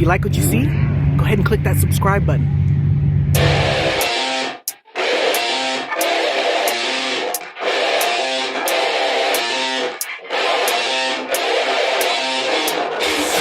you like what you see, go ahead and click that subscribe button.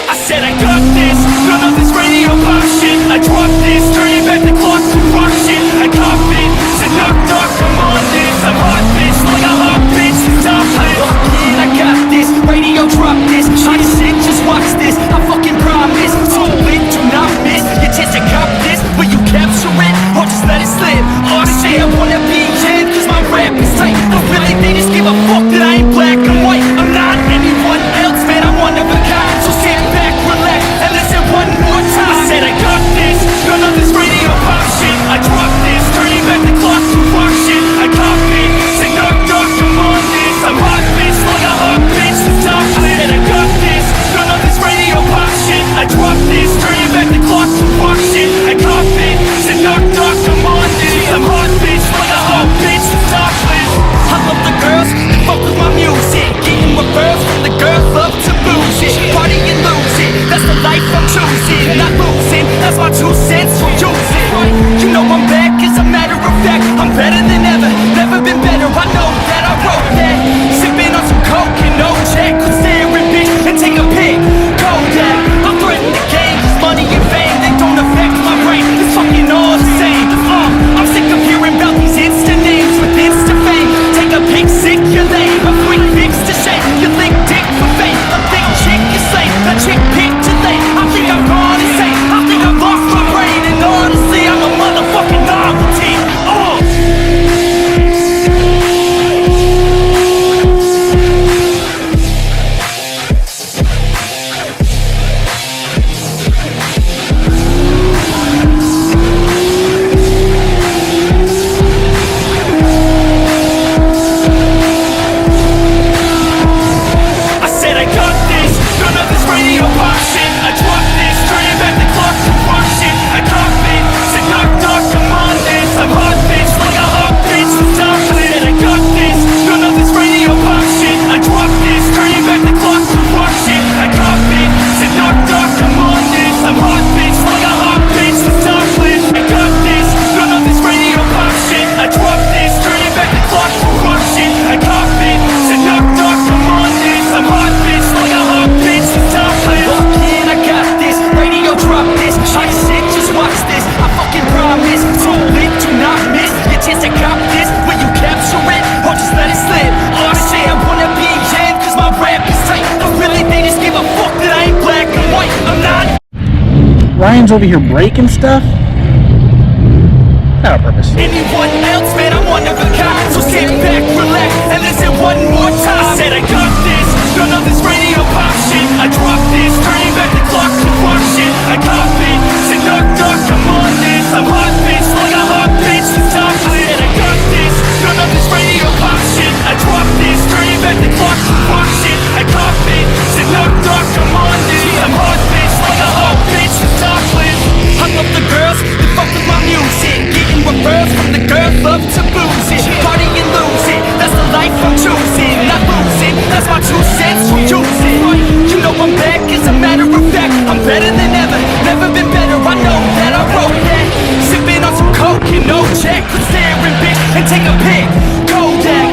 I said I got this, none of this radio pop shit. I dropped this, turning back the clock to rock shit. I cop it, said knock knock, I'm on this. I'm hot bitch, like a hot bitch, stop it. Fucking I got this, radio drop this. Hot shit, just watch this, I fucking promise. So lit, do not miss, your chance to cop this. Will you capture it, or just let it slip? Or say I wanna be in, cause my rap is tight. But really they just give a fuck that I ain't black and white. I'm not anyone else, man, I'm one of a kind. So sit back, relax, and listen one more time. I said I got this, none of this radio pop shit. I dropped this, turning back the clock to rock shit. I cop it, say knock knock, I'm on this. I'm hot bitch, like a hot bitch, stop it. I said I got this, none of this radio pop shit. I dropped this, turning back the clock to rock shit. I cop it, say knock knock, I'm on this. I'm hot bitch, like a hot bitch, stop it. I love the girls that fuck with my music, getting referrals from the girls love to booze it, party and lose it. That's the life I'm choosing, not losing. That's my 2 cents, so use it. You know I'm back, as a matter of fact. I'm better than ever, never been better. I know that I wrote that. Sipping on some coke and no check, could stare at bitch and take a pic. Kodak, I'm threatening the game, 'cause money and fame, they don't affect my brain. It's fucking all the same. I'm sick of hearing about these instant names with instant fame. Take a pic, sick, you're lame. A quick fix to shame. You think dick for fame, a thick chick is lame. A chick pick too late. I think I'm gone insane. I think I've lost my brain, and honestly, I'm a motherfucking novelty. Ryan's over here breaking stuff? Not on purpose. Anyone else, man, I'm one of a kind. So sit back, relax, and listen one more time. I said I got this, none of this radio pop shit. I dropped this, turning back the clock to rock shit. I cop it, said knock knock, I'm on this. I'm hot bitch, like a hot bitch, stop it. I said I got this, none of this radio pop shit. I dropped this, turning back the clock to rock shit. I cop it, said knock knock, I'm on this. I'm hot bitch, like a hot bitch, stop it. I love the girls that fuck with my music, getting referrals from the girls love to booze it, party and lose it. That's the life I'm choosing, not losing. That's my 2 cents, so use it. You know I'm back, as a matter of fact. I'm better than ever, never been better. I know that I wrote that. Sipping on some coke and no check, could stare at bitch and take a pic. Kodak,